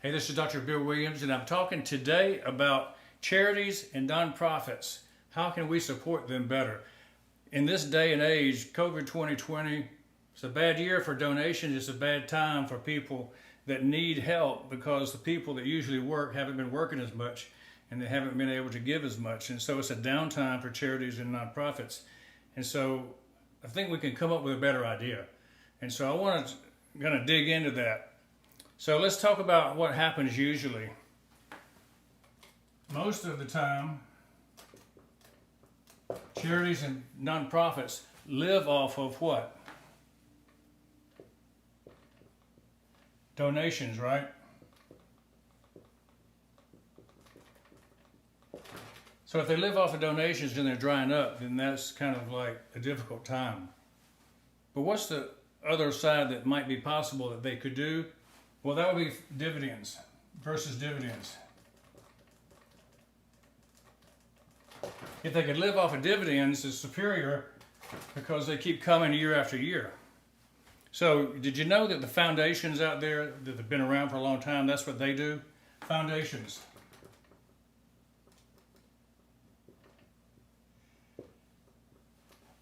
Hey, this is Dr. Bill Williams, and I'm talking today about charities and nonprofits. How can we support them better? In this day and age, COVID 2020, it's a bad year for donations. It's a bad time for people that need help because the people that usually work haven't been working as much and they haven't been able to give as much. And so it's a downtime for charities and nonprofits. And so I think we can come up with a better idea. And so I'm going to dig into that. So let's talk about what happens usually. Most of the time, charities and nonprofits live off of what? Donations, right? So if they live off of donations and they're drying up, then that's kind of like a difficult time. But what's the other side that might be possible that they could do? Well, that would be dividends versus dividends. If they could live off of dividends, it's superior because they keep coming year after year. So did you know that the foundations out there that have been around for a long time, that's what they do? Foundations.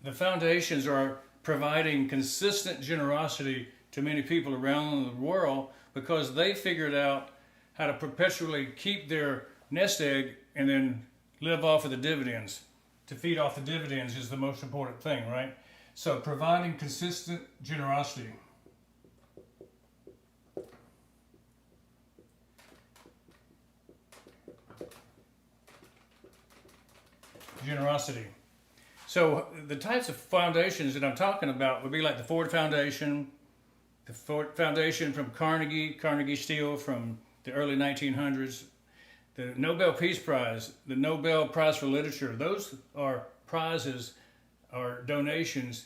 The foundations are providing consistent generosity to many people around the world because they figured out how to perpetually keep their nest egg and then live off of the dividends. To feed off the dividends is the most important thing, right? So providing consistent generosity. Generosity. So the types of foundations that I'm talking about would be like the Ford Foundation, the Ford Foundation from Carnegie Steel from the early 1900s, the Nobel Peace Prize, the Nobel Prize for Literature. Those are prizes or donations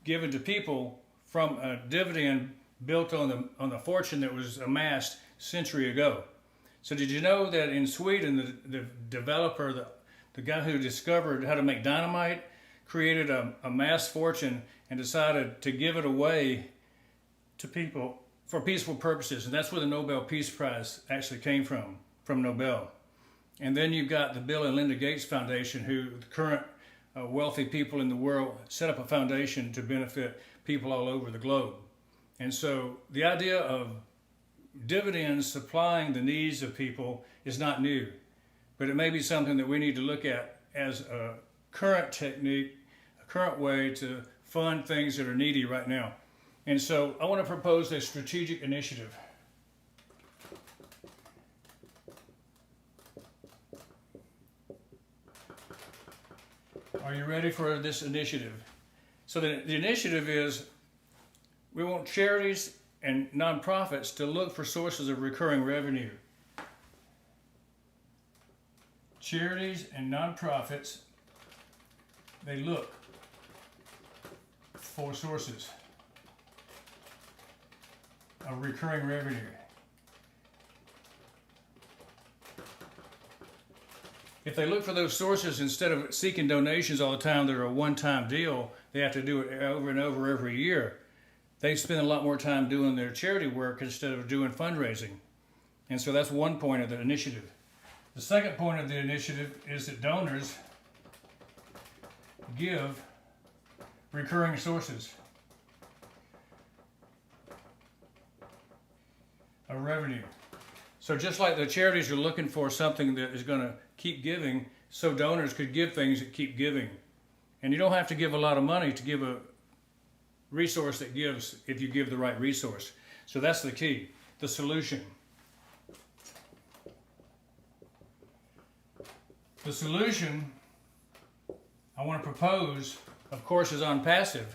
given to people from a dividend built on the fortune that was amassed a century ago. So did you know that in Sweden, the developer, the guy who discovered how to make dynamite, created a mass fortune and decided to give it away to people for peaceful purposes. And that's where the Nobel Peace Prize actually came from Nobel. And then you've got the Bill and Linda Gates Foundation, who the current wealthy people in the world set up a foundation to benefit people all over the globe. And so the idea of dividends supplying the needs of people is not new, but it may be something that we need to look at as a current technique, a current way to fund things that are needy right now. And so I want to propose a strategic initiative. Are you ready for this initiative? So the initiative is we want charities and nonprofits to look for sources of recurring revenue. Charities and nonprofits, they look for sources of recurring revenue. If they look for those sources, instead of seeking donations all the time that are a one-time deal, they have to do it over and over every year. They spend a lot more time doing their charity work instead of doing fundraising. And so that's one point of the initiative. The second point of the initiative is that donors give recurring sources of revenue. So just like the charities are looking for something that is going to keep giving, so donors could give things that keep giving. And you don't have to give a lot of money to give a resource that gives if you give the right resource. So that's the key, the solution. The solution I want to propose, of course, is Onpassive.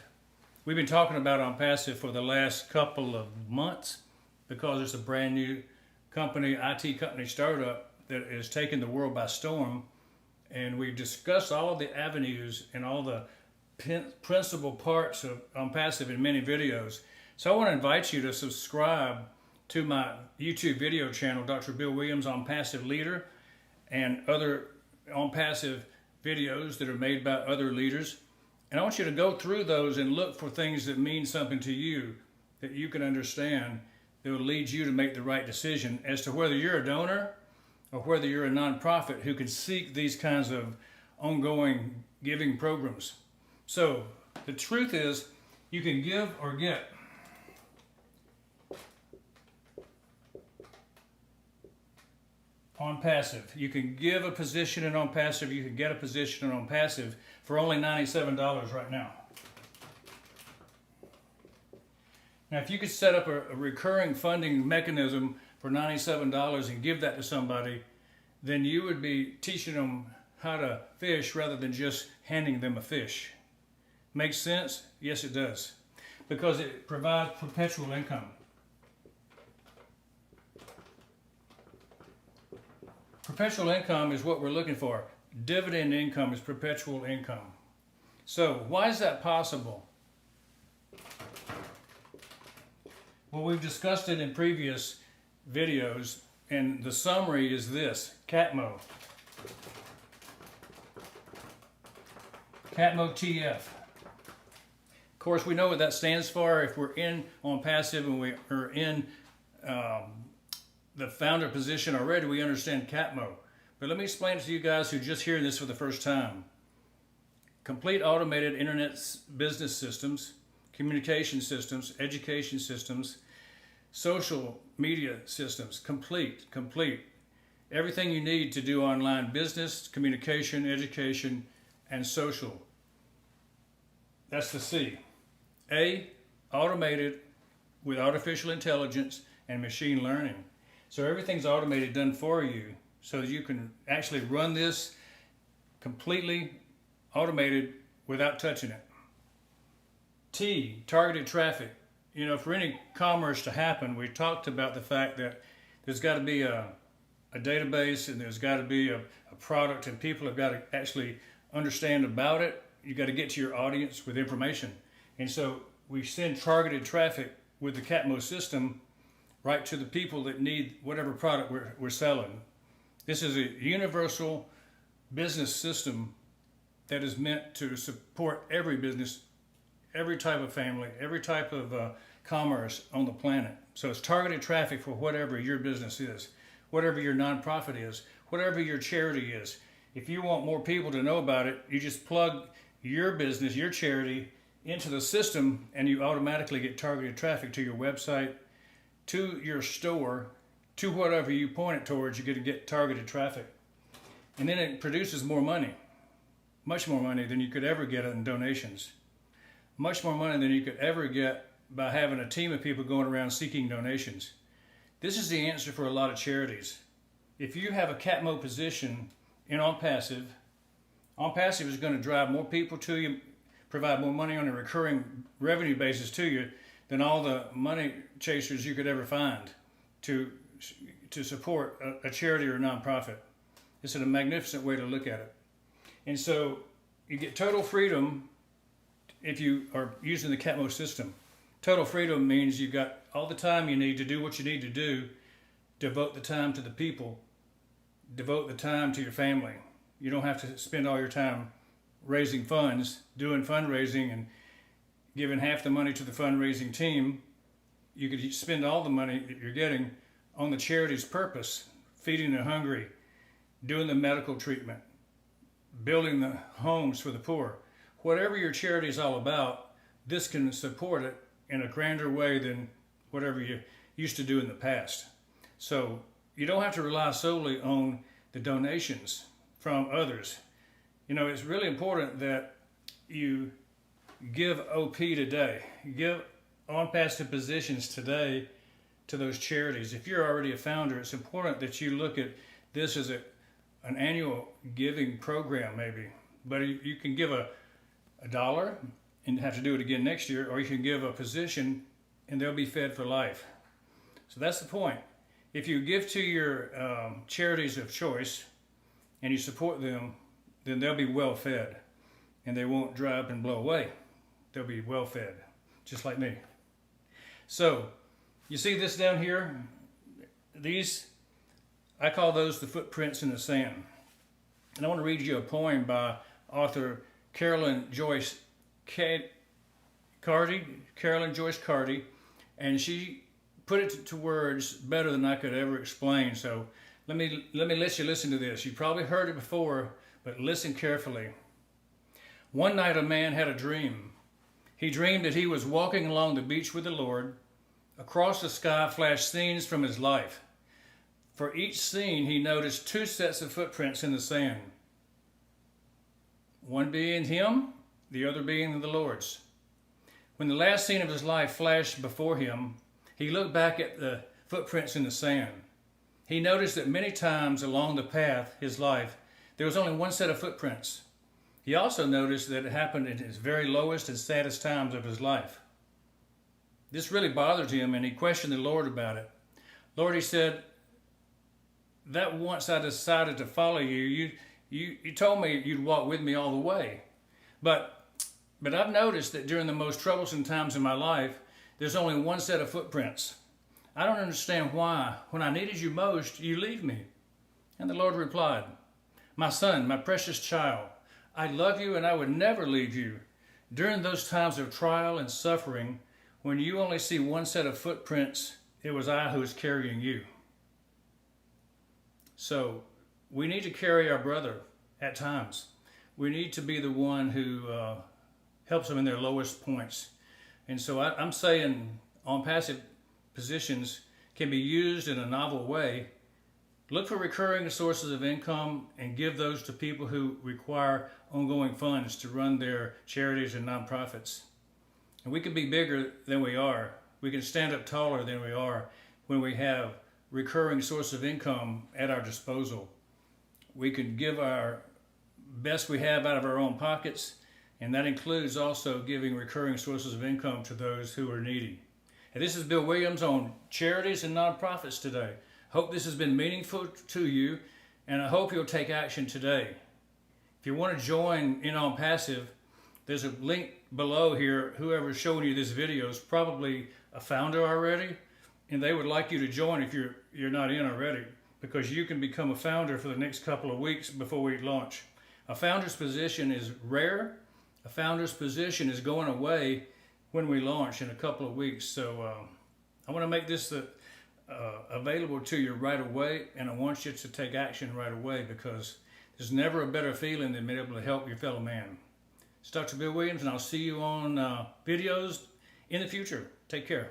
We've been talking about Onpassive for the last couple of months because it's a brand new company, IT company startup that is taking the world by storm. And we've discussed all of the avenues and all the principal parts of Onpassive in many videos. So I want to invite you to subscribe to my YouTube video channel, Dr. Bill Williams, Onpassive Leader, and other Onpassive videos that are made by other leaders. And I want you to go through those and look for things that mean something to you, that you can understand, that will lead you to make the right decision as to whether you're a donor or whether you're a nonprofit who can seek these kinds of ongoing giving programs. So the truth is, you can give or get. Onpassive. You can give a position in Onpassive, you can get a position in Onpassive for only $97 right now. Now, if you could set up a recurring funding mechanism for $97 and give that to somebody, then you would be teaching them how to fish rather than just handing them a fish. Makes sense? Yes, it does. Because it provides perpetual income. Perpetual income is what we're looking for. Dividend income is perpetual income. So, why is that possible? Well, we've discussed it in previous videos, and the summary is this: CATMO. CATMO TF. Of course, we know what that stands for. If we're in Onpassive and we are in the founder position already, we understand CATMO. But let me explain it to you guys who are just hearing this for the first time. Complete automated internet business systems, communication systems, education systems, social media systems, complete. Everything you need to do online business, communication, education, and social. That's the C. A, automated with artificial intelligence and machine learning. So everything's automated, done for you, so that you can actually run this completely automated without touching it. T, targeted traffic. You know, for any commerce to happen, we talked about the fact that there's got to be a database, and there's got to be a product, and people have got to actually understand about it. You've got to get to your audience with information. And so we send targeted traffic with the CATMO system right to the people that need whatever product we're selling. This is a universal business system that is meant to support every business, every type of family, every type of commerce on the planet. So it's targeted traffic for whatever your business is, whatever your nonprofit is, whatever your charity is. If you want more people to know about it, you just plug your business, your charity, into the system, and you automatically get targeted traffic to your website, to your store, to whatever you point it towards. You're going to get targeted traffic. And then it produces more money, much more money than you could ever get in donations. Much more money than you could ever get by having a team of people going around seeking donations. This is the answer for a lot of charities. If you have a CATMO position in Onpassive, Onpassive is going to drive more people to you, provide more money on a recurring revenue basis to you than all the money chasers you could ever find to support a charity or a nonprofit. It's a magnificent way to look at it. And so you get total freedom if you are using the CATMO system. Total freedom means you've got all the time you need to do what you need to do, devote the time to the people, devote the time to your family. You don't have to spend all your time raising funds, doing fundraising and giving half the money to the fundraising team. You could spend all the money that you're getting on the charity's purpose, feeding the hungry, doing the medical treatment, building the homes for the poor. Whatever your charity is all about, this can support it in a grander way than whatever you used to do in the past. So you don't have to rely solely on the donations from others. You know, it's really important that you give OP today. Give Onpassive positions today to those charities. If you're already a founder, it's important that you look at this as an annual giving program maybe. But you can give a dollar and have to do it again next year, or you can give a position and they'll be fed for life. So that's the point. If you give to your charities of choice and you support them, then they'll be well fed and they won't dry up and blow away. They'll be well fed, just like me. So you see this down here? These, I call those the footprints in the sand. And I want to read you a poem by author Carolyn Joyce Cardy, and she put it to words better than I could ever explain. So let me let you listen to this. You probably heard it before, but listen carefully. One night a man had a dream. He dreamed that he was walking along the beach with the Lord. Across the sky flashed scenes from his life. For each scene, he noticed two sets of footprints in the sand. One being him, the other being the Lord's. When the last scene of his life flashed before him, he looked back at the footprints in the sand. He noticed that many times along the path, his life, there was only one set of footprints. He also noticed that it happened in his very lowest and saddest times of his life. This really bothered him, and he questioned the Lord about it. Lord, he said, that once I decided to follow you, you told me you'd walk with me all the way. But I've noticed that during the most troublesome times in my life, there's only one set of footprints. I don't understand why, when I needed you most, you leave me. And the Lord replied, my son, my precious child, I love you and I would never leave you. During those times of trial and suffering, when you only see one set of footprints, it was I who was carrying you. So we need to carry our brother at times. We need to be the one who helps them in their lowest points. And so I'm saying Onpassive positions can be used in a novel way. Look for recurring sources of income and give those to people who require ongoing funds to run their charities and nonprofits. And we can be bigger than we are. We can stand up taller than we are when we have recurring source of income at our disposal. We can give our best we have out of our own pockets, and that includes also giving recurring sources of income to those who are needy. And this is Bill Williams on Charities and Nonprofits today. Hope this has been meaningful to you, and I hope you'll take action today. If you want to join in Onpassive, there's a link below here. Whoever's showing you this video is probably a founder already, and they would like you to join if you're not in already, because you can become a founder for the next couple of weeks before we launch. A founder's position is rare. A founder's position is going away when we launch in a couple of weeks. So I want to make this available to you right away, and I want you to take action right away, because there's never a better feeling than being able to help your fellow man. It's Dr. Bill Williams, and I'll see you on videos in the future. Take care.